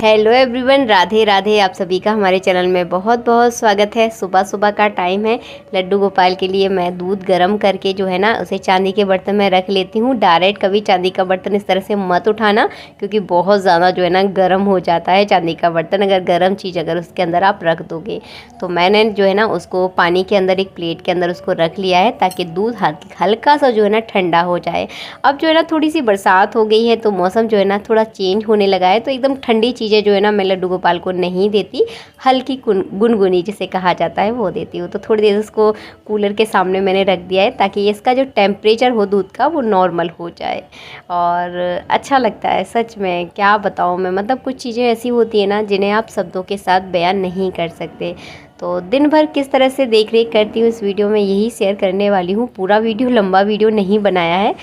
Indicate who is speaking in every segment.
Speaker 1: Hello everyone, Radhe Radhe. आप सभी का हमारे चैनल में बहुत बहुत स्वागत है। सुबह सुबह का टाइम है। लड्डू गोपाल के लिए मैं दूध गर्म करके जो है ना उसे चांदी के बर्तन में रख लेती हूँ। डायरेक्ट कभी चांदी का बर्तन इस तरह से मत उठाना, क्योंकि बहुत ज़्यादा जो है ना गर्म हो जाता है चांदी का बर्तन। अगर गर्म चीज़ अगर उसके अंदर आप रख दोगे तो मैंने जो है ना उसको पानी के अंदर एक प्लेट के अंदर उसको रख लिया है, ताकि दूध हल्का सा जो है ना ठंडा हो जाए। अब जो है ना थोड़ी सी बरसात हो गई है तो मौसम जो है ना थोड़ा चेंज होने लगा है, तो एकदम ठंडी चीज़ें जो है ना मैं लड्डू गोपाल को नहीं देती। हल्की गुनगुनी जिसे कहा जाता है वो देती हूँ। तो थोड़ी देर उसको कूलर के सामने मैंने रख दिया है, ताकि इसका जो टेम्परेचर हो दूध का वो नॉर्मल हो जाए। और अच्छा लगता है सच में, क्या बताऊँ मैं। मतलब कुछ चीज़ें ऐसी होती है ना जिन्हें आप शब्दों के साथ बयान नहीं कर सकते। तो दिन भर किस तरह से देख रेख करती हूँ इस वीडियो में यही शेयर करने वाली हूँ। पूरा वीडियो लंबा वीडियो नहीं बनाया है,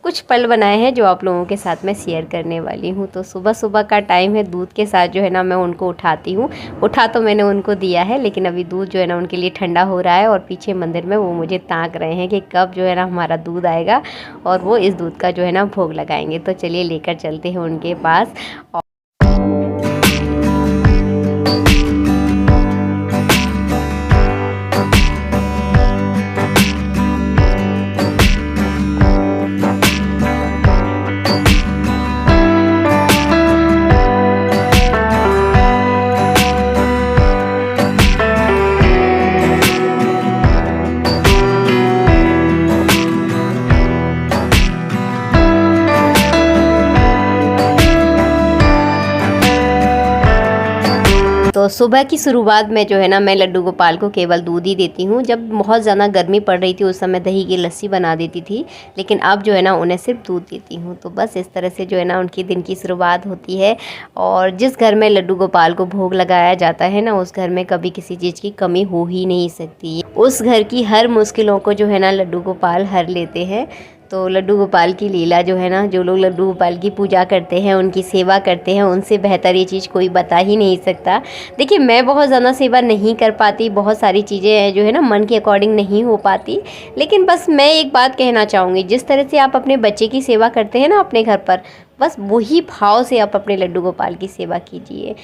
Speaker 1: कुछ पल बनाए हैं जो आप लोगों के साथ मैं शेयर करने वाली हूँ। तो सुबह सुबह का टाइम है, दूध के साथ जो है ना मैं उनको उठाती हूँ। उठा तो मैंने उनको दिया है, लेकिन अभी दूध जो है ना उनके लिए ठंडा हो रहा है। और पीछे मंदिर में वो मुझे ताक रहे हैं कि कब जो है ना हमारा दूध आएगा और वो इस दूध का जो है ना भोग लगाएंगे। तो चलिए लेकर चलते हैं उनके पास। तो सुबह की शुरुआत में जो है ना मैं लड्डू गोपाल को केवल दूध ही देती हूँ। जब बहुत ज़्यादा गर्मी पड़ रही थी उस समय दही की लस्सी बना देती थी, लेकिन अब जो है ना उन्हें सिर्फ दूध देती हूँ। तो बस इस तरह से जो है ना उनकी दिन की शुरुआत होती है। और जिस घर में लड्डू गोपाल को भोग लगाया जाता है ना, उस घर में कभी किसी चीज़ की कमी हो ही नहीं सकती। उस घर की हर मुश्किलों को जो है ना लड्डू गोपाल हर लेते हैं। तो लड्डू गोपाल की लीला जो है ना, जो लोग लड्डू गोपाल की पूजा करते हैं, उनकी सेवा करते हैं, उनसे बेहतर ये चीज़ कोई बता ही नहीं सकता। देखिए, मैं बहुत ज़्यादा सेवा नहीं कर पाती, बहुत सारी चीज़ें जो है ना मन के अकॉर्डिंग नहीं हो पाती। लेकिन बस मैं एक बात कहना चाहूँगी, जिस तरह से आप अपने बच्चे की सेवा करते हैं ना अपने घर पर, बस वही भाव से आप अपने लड्डू गोपाल की सेवा कीजिए।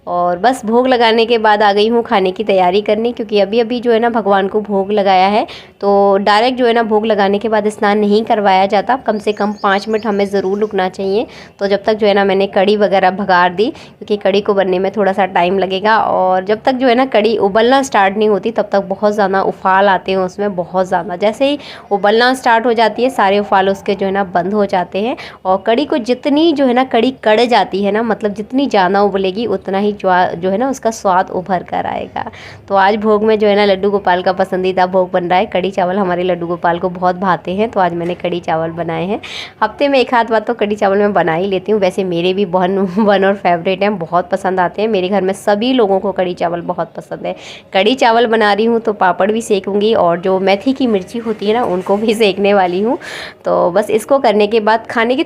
Speaker 1: और बस भोग लगाने के बाद आ गई हूँ खाने की तैयारी करने, क्योंकि अभी अभी जो है ना भगवान को भोग लगाया है। तो डायरेक्ट जो है ना भोग लगाने के बाद स्नान नहीं करवाया जाता, कम से कम 5 मिनट हमें ज़रूर रुकना चाहिए। तो जब तक जो है ना मैंने कड़ी वगैरह भगार दी, क्योंकि कड़ी को बनने में थोड़ा सा टाइम लगेगा। और जब तक जो है ना कड़ी उबलना स्टार्ट नहीं होती तब तक बहुत ज़्यादा उफाल आते हैं उसमें, बहुत ज़्यादा। जैसे ही उबलना स्टार्ट हो जाती है सारे उफाल उसके जो है ना बंद हो जाते हैं। और कड़ी को जितनी जो है ना कड़ी कड़ जाती है ना, मतलब जितनी ज़्यादा उबलेगी उतना ही जो है ना उसका स्वाद उभर कर आएगा। तो आज भोग में जो है ना लड्डू गोपाल का पसंदीदा भोग बन रहा है। कड़ी चावल हमारे लड्डू गोपाल को बहुत भाते हैं, तो आज मैंने कड़ी चावल बनाए हैं। हफ्ते में एक आध बार तो कड़ी चावल मैं बना ही लेती हूँ। वैसे मेरे भी वन और फेवरेट हैं, बहुत पसंद आते हैं। मेरे घर में सभी लोगों को कड़ी चावल बहुत पसंद है। कड़ी चावल बना रही हूँ तो पापड़ भी सेकूँगी, और जो मेथी की मिर्ची होती है ना उनको भी सेकने वाली हूँ। तो बस इसको करने के बाद खाने की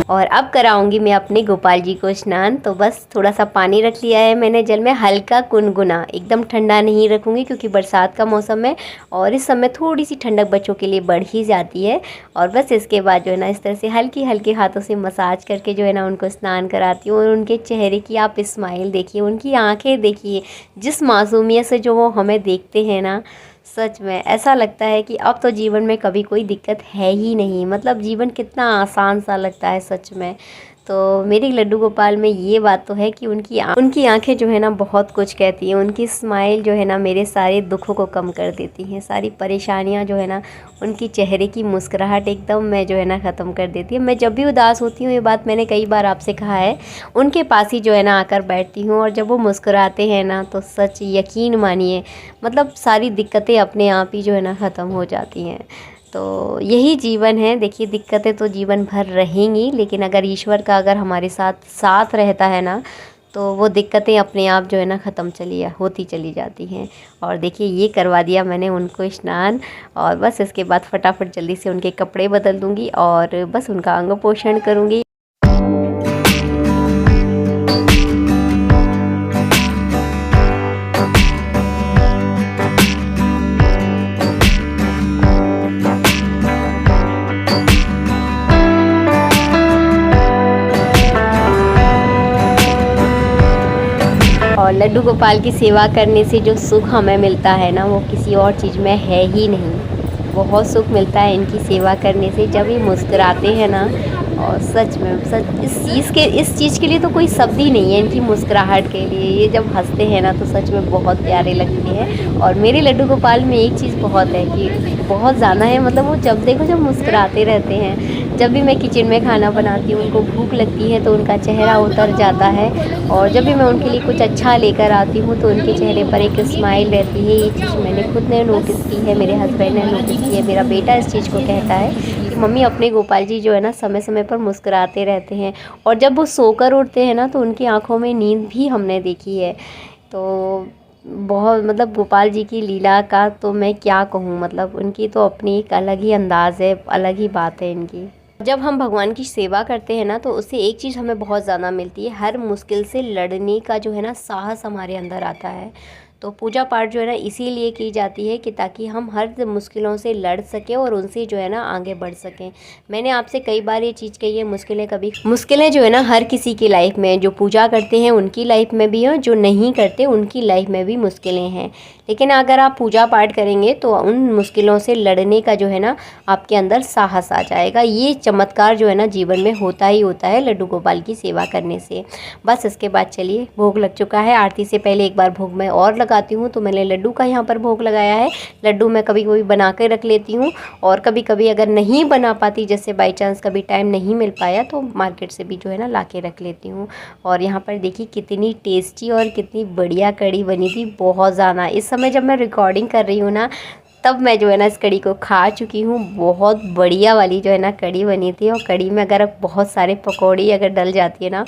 Speaker 1: और अब कराऊंगी मैं अपने गोपाल जी को स्नान। तो बस थोड़ा सा पानी रख लिया है मैंने जल में, हल्का गुनगुना, एकदम ठंडा नहीं रखूँगी क्योंकि बरसात का मौसम है और इस समय थोड़ी सी ठंडक बच्चों के लिए बढ़ ही जाती है। और बस इसके बाद जो है ना इस तरह से हल्की हल्के हाथों से मसाज करके जो है ना उनको स्नान कराती हूँ। और उनके चेहरे की आप स्माइल देखिए, उनकी आँखें देखिए, जिस मासूमियत से जो वो हमें देखते हैं ना, सच में ऐसा लगता है कि अब तो जीवन में कभी कोई दिक्कत है ही नहीं। मतलब जीवन कितना आसान सा लगता है सच में। तो मेरी लड्डू गोपाल में ये बात तो है कि उनकी आंखें जो है ना बहुत कुछ कहती हैं। उनकी स्माइल जो है ना मेरे सारे दुखों को कम कर देती हैं, सारी परेशानियां जो है ना उनकी चेहरे की मुस्कुराहट एकदम मैं जो है ना ख़त्म कर देती है। मैं जब भी उदास होती हूँ, ये बात मैंने कई बार आपसे कहा है, उनके पास ही जो है ना आकर बैठती हूँ। और जब वो मुस्कुराते हैं ना तो सच यकीन मानिए, मतलब सारी दिक्कतें अपने आप ही जो है ना ख़त्म हो जाती हैं। तो यही जीवन है। देखिए, दिक्कतें तो जीवन भर रहेंगी, लेकिन अगर ईश्वर का अगर हमारे साथ साथ रहता है ना, तो वो दिक्कतें अपने आप जो है ना ख़त्म होती चली जाती हैं। और देखिए ये करवा दिया मैंने उनको स्नान, और बस इसके बाद फटाफट जल्दी से उनके कपड़े बदल दूँगी और बस उनका अंग पोषण करूँगी। और लड्डू गोपाल की सेवा करने से जो सुख हमें मिलता है ना, वो किसी और चीज़ में है ही नहीं। बहुत सुख मिलता है इनकी सेवा करने से, जब ये मुस्कुराते हैं ना, और सच में सच इस चीज़ के लिए तो कोई शब्द ही नहीं है इनकी मुस्कुराहट के लिए। ये जब हंसते हैं ना तो सच में बहुत प्यारे लगते हैं। और मेरे लड्डू गोपाल में एक चीज़ बहुत है कि बहुत ज़्यादा है, मतलब वो जब देखो जब मुस्कुराते रहते हैं। जब भी मैं किचन में खाना बनाती हूँ, उनको भूख लगती है तो उनका चेहरा उतर जाता है, और जब भी मैं उनके लिए कुछ अच्छा लेकर आती हूँ तो उनके चेहरे पर एक स्माइल रहती है। ये चीज़ मैंने खुद ने नोटिस की है, मेरे हस्बैंड ने नोटिस की है, मेरा बेटा इस चीज़ को कहता है कि मम्मी अपने गोपाल जी जो है ना समय समय पर मुस्कुराते रहते हैं। और जब वो सोकर उठते हैं ना तो उनकी आँखों में नींद भी हमने देखी है। तो बहुत मतलब गोपाल जी की लीला का तो मैं क्या कहूँ, मतलब उनकी तो अपनी एक अलग ही अंदाज़ है, अलग ही बात है इनकी। जब हम भगवान की सेवा करते हैं ना तो उससे एक चीज़ हमें बहुत ज़्यादा मिलती है, हर मुश्किल से लड़ने का जो है ना साहस हमारे अंदर आता है। तो पूजा पाठ जो है ना इसीलिए की जाती है कि ताकि हम हर मुश्किलों से लड़ सकें और उनसे जो है ना आगे बढ़ सकें। मैंने आपसे कई बार ये चीज़ कही है, मुश्किलें जो है ना हर किसी की लाइफ में, जो पूजा करते हैं उनकी लाइफ में भी है, जो नहीं करते उनकी लाइफ में भी मुश्किलें हैं। लेकिन अगर आप पूजा पाठ करेंगे तो उन मुश्किलों से लड़ने का जो है ना आपके अंदर साहस आ जाएगा। ये चमत्कार जो है ना जीवन में होता ही होता है लड्डू गोपाल की सेवा करने से। बस इसके बाद चलिए, भोग लग चुका है। आरती से पहले एक बार भोग मैं और लगाती हूँ, तो मैंने लड्डू का यहाँ पर भोग लगाया है। लड्डू मैं कभी कभी बना के रख लेती हूँ, और कभी कभी अगर नहीं बना पाती, जैसे बाई चांस कभी टाइम नहीं मिल पाया, तो मार्केट से भी जो है ना ला के रख लेती हूँ। और यहाँ पर देखिए कितनी टेस्टी और कितनी बढ़िया कढ़ी बनी थी, बहुत ज़्यादा। इस समय जब मैं रिकॉर्डिंग कर रही हूँ ना, तब मैं जो है ना इस कढ़ी को खा चुकी हूँ। बहुत बढ़िया वाली जो है ना कढ़ी बनी थी, और कढ़ी में अगर बहुत सारे पकौड़ी अगर डल जाती है ना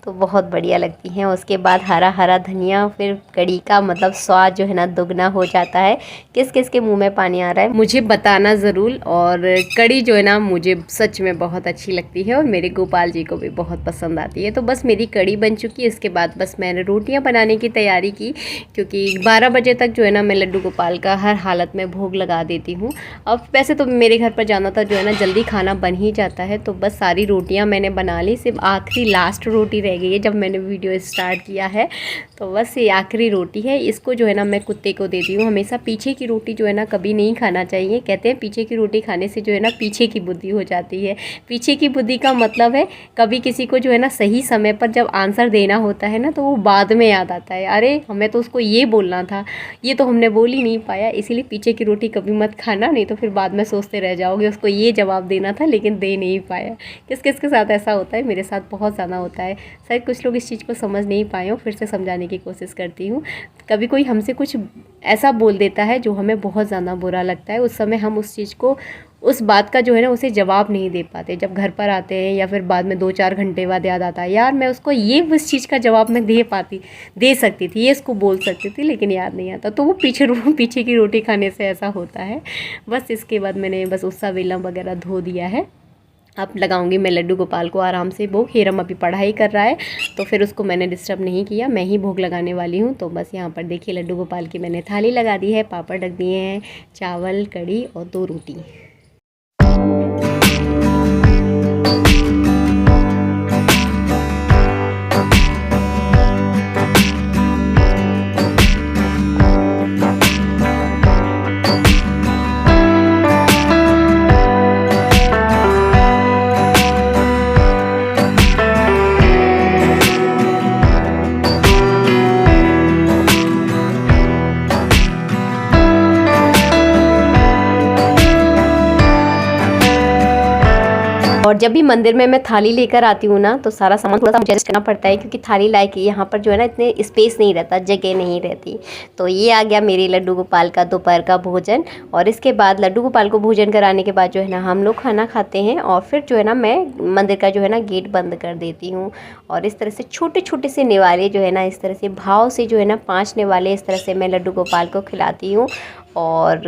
Speaker 1: तो बहुत बढ़िया लगती हैं। उसके बाद हरा हरा धनिया, फिर कढ़ी का मतलब स्वाद जो है ना दुगना हो जाता है। किस किस के मुंह में पानी आ रहा है मुझे बताना ज़रूर। और कढ़ी जो है ना मुझे सच में बहुत अच्छी लगती है, और मेरे गोपाल जी को भी बहुत पसंद आती है। तो बस मेरी कढ़ी बन चुकी है। इसके बाद बस मैंने रोटियाँ बनाने की तैयारी की, क्योंकि 12 बजे तक जो है ना मैं लड्डू गोपाल का हर हालत में भोग लगा देती हूँ। अब वैसे तो मेरे घर पर जाना था जो है ना जल्दी खाना बन ही जाता है। तो बस सारी रोटियाँ मैंने बना ली, सिर्फ आखिरी लास्ट रोटी रह गई है जब मैंने वीडियो स्टार्ट किया है। तो बस ये आखिरी रोटी है, इसको जो है ना मैं कुत्ते को देती हूँ। हमेशा पीछे की रोटी जो है ना कभी नहीं खाना चाहिए। कहते हैं पीछे की रोटी खाने से जो है ना पीछे की बुद्धि हो जाती है। पीछे की बुद्धि का मतलब है कभी किसी को जो है ना सही समय पर जब आंसर देना होता है ना तो वो बाद में याद आता है, अरे हमें तो उसको ये बोलना था, ये तो हमने बोल ही नहीं पाया। इसीलिए पीछे की रोटी कभी मत खाना, नहीं तो फिर बाद में सोचते रह जाओगे उसको ये जवाब देना था लेकिन दे नहीं पाया। किस किस के साथ ऐसा होता है, मेरे साथ बहुत ज़्यादा होता है। शायद कुछ लोग इस चीज़ को समझ नहीं पाए हो, फिर से समझाने की कोशिश करती हूँ। कभी कोई हमसे कुछ ऐसा बोल देता है जो हमें बहुत ज़्यादा बुरा लगता है, उस समय हम उस चीज़ को, उस बात का जो है ना उसे जवाब नहीं दे पाते। जब घर पर आते हैं या फिर बाद में 2-4 घंटे बाद याद आता है, यार मैं उसको ये उस चीज़ का जवाब मैं दे सकती थी, ये इसको बोल सकती थी, लेकिन याद नहीं आता। तो वो पीछे की रोटी खाने से ऐसा होता है। बस इसके बाद मैंने बस उसका वेलम वगैरह धो दिया है। अब लगाऊंगी मैं लड्डू गोपाल को आराम से भोग। हीरम अभी पढ़ाई कर रहा है तो फिर उसको मैंने डिस्टर्ब नहीं किया, मैं ही भोग लगाने वाली हूँ। तो बस यहाँ पर देखिए लड्डू गोपाल की मैंने थाली लगा दी है, पापड़ रख दिए हैं, चावल, कढ़ी और 2 रोटी। और जब भी मंदिर में मैं थाली लेकर आती हूँ ना, तो सारा सामान थोड़ा सा मुझे एडजस्ट करना पड़ता है, क्योंकि थाली लाए के यहाँ पर जो है ना इतने स्पेस नहीं रहता, जगह नहीं रहती। तो ये आ गया मेरे लड्डू गोपाल का दोपहर का भोजन। और इसके बाद लड्डू गोपाल को भोजन कराने के बाद जो है ना हम लोग खाना खाते हैं, और फिर जो है ना मैं मंदिर का जो है ना गेट बंद कर देती हूँ। और इस तरह से छोटे छोटे से निवाले जो है ना, इस तरह से भाव से जो है ना 5 निवाले इस तरह से मैं लड्डू गोपाल को खिलाती हूँ। और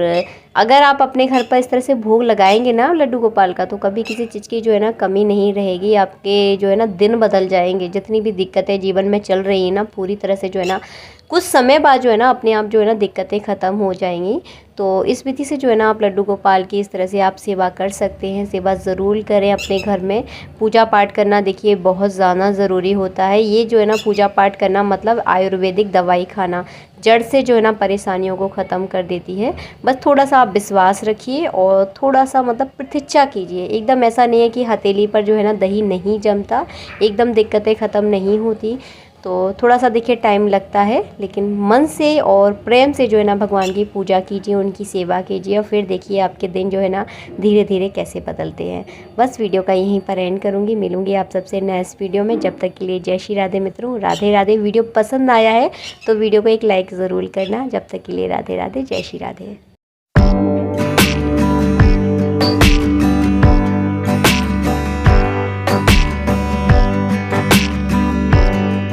Speaker 1: अगर आप अपने घर पर इस तरह से भोग लगाएंगे ना लड्डू गोपाल का, तो कभी किसी चीज़ की जो है ना कमी नहीं रहेगी। आपके जो है ना दिन बदल जाएंगे, जितनी भी दिक्कतें जीवन में चल रही है ना, पूरी तरह से जो है ना कुछ समय बाद जो है ना अपने आप जो है ना दिक्कतें ख़त्म हो जाएंगी। तो इस विधि से जो है ना आप लड्डू गोपाल की इस तरह से आप सेवा कर सकते हैं। सेवा ज़रूर करें अपने घर में। पूजा पाठ करना देखिए बहुत ज़्यादा ज़रूरी होता है। ये जो है ना पूजा पाठ करना मतलब आयुर्वेदिक दवाई खाना, जड़ से जो है ना परेशानियों को ख़त्म कर देती है। बस थोड़ा सा आप विश्वास रखिए और थोड़ा सा मतलब प्रतीक्षा कीजिए। एकदम ऐसा नहीं है कि हथेली पर जो है ना दही नहीं जमता, एकदम दिक्कतें ख़त्म नहीं होती। तो थोड़ा सा देखिए टाइम लगता है, लेकिन मन से और प्रेम से जो है ना भगवान की पूजा कीजिए, उनकी सेवा कीजिए, और फिर देखिए आपके दिन जो है ना धीरे धीरे कैसे बदलते हैं। बस वीडियो का यहीं पर एंड करूँगी। मिलूँगी आप सबसे नेक्स्ट वीडियो में। जब तक के लिए जय श्री राधे मित्रों, राधे राधे। वीडियो पसंद आया है तो वीडियो को एक लाइक ज़रूर करना। जब तक के लिए राधे राधे, जय श्री राधे।